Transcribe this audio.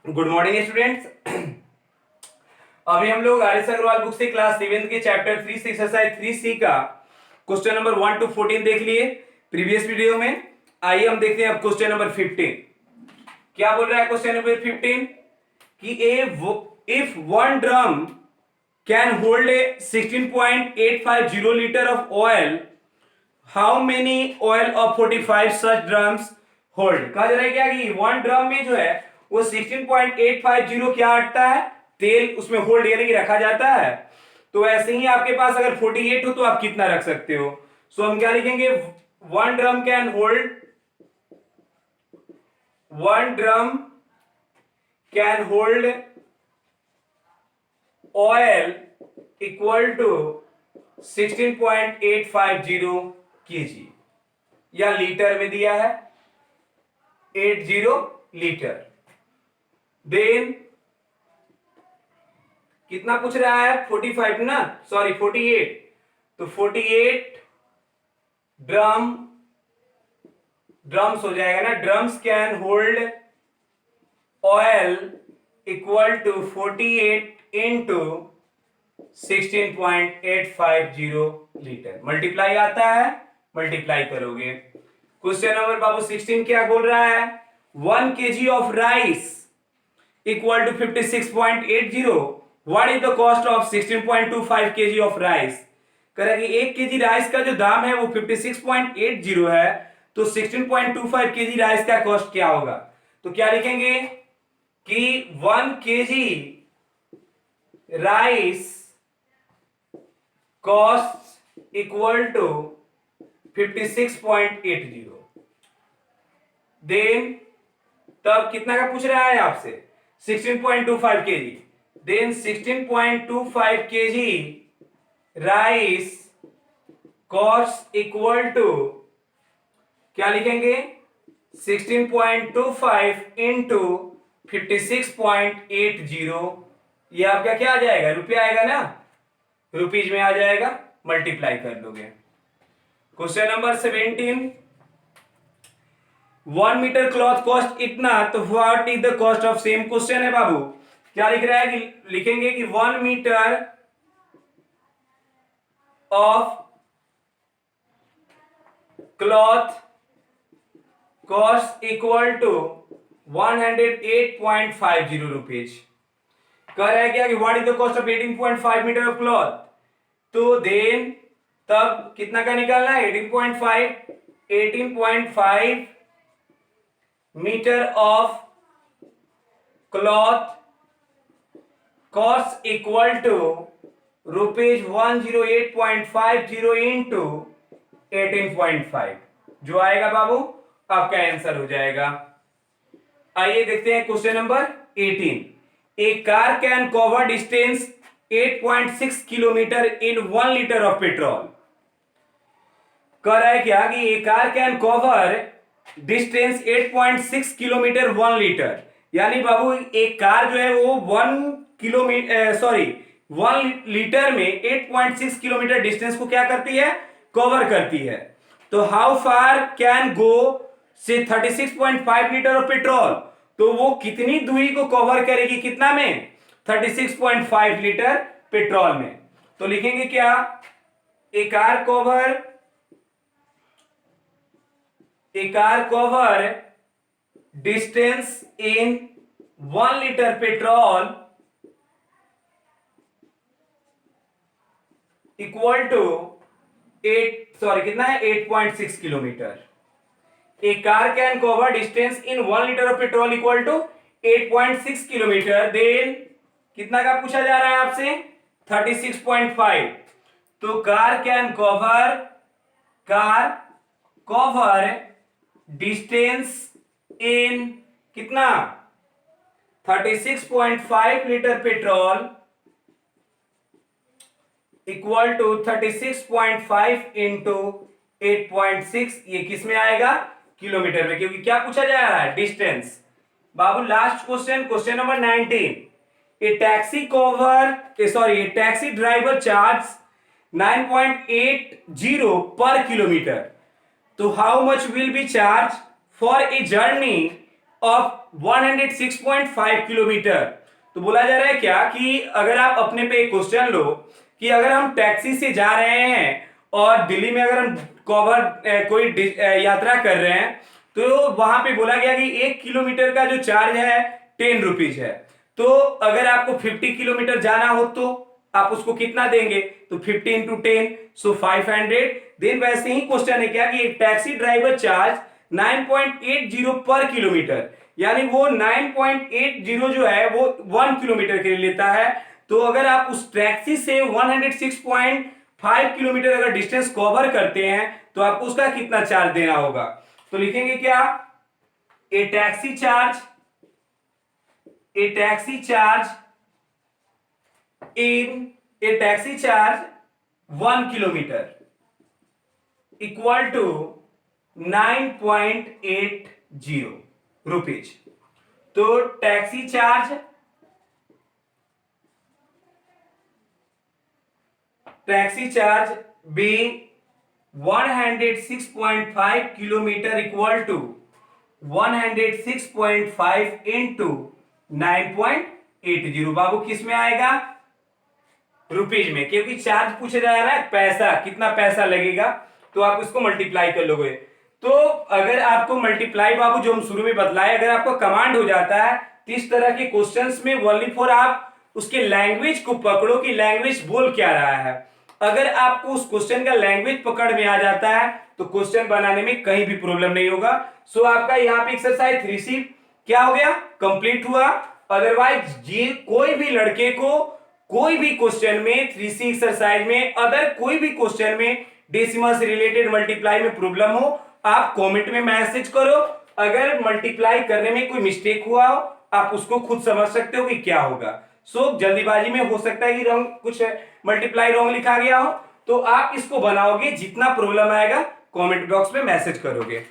Good morning students. अभी हम लोग आर.एस. अग्रवाल बुक से क्लास 7 के चैप्टर 3 से एक्सरसाइज 3C का क्वेश्चन नंबर 1 to 14 देख लिए प्रीवियस वीडियो में। आइए हम देखते हैं अब क्वेश्चन नंबर 15। क्या बोल रहा है क्वेश्चन नंबर 15 कि if one drum can hold a 16.850 litre of oil, how many oil of 45 such drums hold. कहा जा रहा है क्या कि वन ड्रम में जो है वो 16.850 क्या अटता है, तेल उसमें होल्ड यानी कि रखा जाता है। तो ऐसे ही आपके पास अगर 48 हो तो आप कितना रख सकते हो। सो हम क्या लिखेंगे, one drum can hold, one drum can hold oil equal to 16.850 kg, या लीटर में दिया है 80 लीटर। देन कितना पूछ रहा है, 45 ना, सॉरी 48। तो 48 ड्रम्स हो जाएगा ना, drums can hold oil equal to 48 into 16.850 litre. Multiply आता है, मल्टीप्लाई करोगे। क्वेश्चन नंबर बाबू 16 क्या बोल रहा है, 1 kg of rice equal to 56.80, what is the cost of 16.25 kg of rice. करेंगे 1 kg राइस का जो दाम है वो 56.80 है, तो 16.25 kg राइस का कॉस्ट क्या होगा। तो क्या लिखेंगे कि 1 kg rice cost equal to 56.80। Then तब कितना का पूछ रहा है आपसे, 16.25 kg। Then 16.25 kg rice cost equal to क्या लिखेंगे, 16.25 इंटू 56.80। ये आपका क्या आ जाएगा, रुपया आएगा ना, रुपीज में आ जाएगा, मल्टीप्लाई कर लोगे। Question number 17, 1 metre cloth cost इतना, तो what is the cost of same. Question है बाबू, क्या लिख रहा है कि लिखेंगे कि 1 metre of cloth cost equal to 108.50 rupees. कह रहा है क्या कि what is the cost of 18.5 metre of cloth. तो देन तब कितना का निकालना है, 18.5 metre of cloth cost equal to rupees 108.50 into 18.5, जो आएगा बाबू आपका आंसर हो जाएगा। आइए देखते हैं question number 18, a car can cover distance 8.6 kilometre in 1 litre of petrol. कह रहा है क्या कि a car can cover distance 8.6 kilometre 1 litre, यानी बाबू एक कार जो है वो 1 लीटर में 8.6 किलोमीटर डिस्टेंस को क्या करती है, कवर करती है। तो हाउ फार कैन गो से 36.5 लीटर ऑफ पेट्रोल, तो वो कितनी दूरी को कवर करेगी, कितना में, 36.5 लीटर पेट्रोल में। तो लिखेंगे क्या, a car cover distance in 1 litre petrol equal to कितना है, 8.6 kilometre. A car can cover distance in 1 litre of petrol equal to 8.6 kilometre. Then कितना का पूछा जा रहा है आपसे, 36.5। तो कार कवर डिस्टेंस इन कितना, 36.5 litre petrol equal to 36.5 into 8.6, ये किस में आएगा, किलोमीटर में, क्योंकि क्या पूछा जा रहा है, डिस्टेंस। बाबू लास्ट क्वेश्चन नंबर 19, ए टैक्सी ड्राइवर चार्ज 9.80 पर किलोमीटर, तो how much will be charge for a journey of 106.5 kilometre. तो बोला जा रहा है क्या कि अगर आप अपने पे एक क्वेश्चन लो कि अगर हम टैक्सी से जा रहे हैं और दिल्ली में अगर हम कोई यात्रा कर रहे हैं, तो वहां पे बोला गया कि 1 किलोमीटर का जो चार्ज है 10 रुपीज है। तो अगर आपको 50 किलोमीटर जाना हो तो आप उसको कितना देंगे, तो 50 इंटू 10 सो 500। देन वैसे ही क्वेश्चन है क्या कि एक टैक्सी ड्राइवर चार्ज 9.80 पर किलोमीटर, यानी वो 9.80 जो है वो 1 किलोमीटर के लिए लेता है। तो अगर आप उस टैक्सी से 106.5 किलोमीटर अगर डिस्टेंस कवर करते हैं तो आपको उसका कितना चार्ज देना होगा। तो लिखेंगे क्या, a taxi charge in a taxi charge 1 kilometer equal to 9.80 rupees. तो taxi charge being 106.5 kilometre equal to 106.5 into 9.80। बाबू किस में आएगा, रुपीज में, क्योंकि चार्ज पूछा जा रहा है पैसा, कितना पैसा लगेगा, तो आप इसको मल्टीप्लाई कर लोगे। तो अगर आपको मल्टीप्लाई बाबू जो हम शुरू में बतलाए, अगर आपको कमांड हो जाता है तो इस तरह के क्वेश्चंस में ओनली फॉर आप उसके लैंग्वेज को पकड़ो कि लैंग्वेज बोल क्या रहा है। अगर आपको उस क्वेश्चन का लैंग्वेज पकड़ में आ जाता है तो क्वेश्चन बनाने में कहीं भी प्रॉब्लम नहीं होगा। सो आपका यहाँ पे एक्सरसाइज 3C क्या हो गया, कंप्लीट हुआ। अदरवाइज ये कोई भी लड़के को कोई भी क्वेश्चन में 3C एक्सरसाइज में अदर कोई भी क्वेश्चन में डेसिमल से रिलेटेड मल्टीप्लाई में प्रॉब्लम हो, आप कमेंट में मैसेज करो। अगर मल्टीप्लाई करने में कोई मिस्टेक हुआ हो आप उसको खुद समझ सकते हो कि क्या होगा। सो जल्दीबाजी में हो सकता है कि रॉन्ग कुछ मल्टीप्लाई रॉन्ग लिखा गया हो, तो आप इसको बनाओगे, जितना प्रॉब्लम आएगा कमेंट बॉक्स में मैसेज करोगे।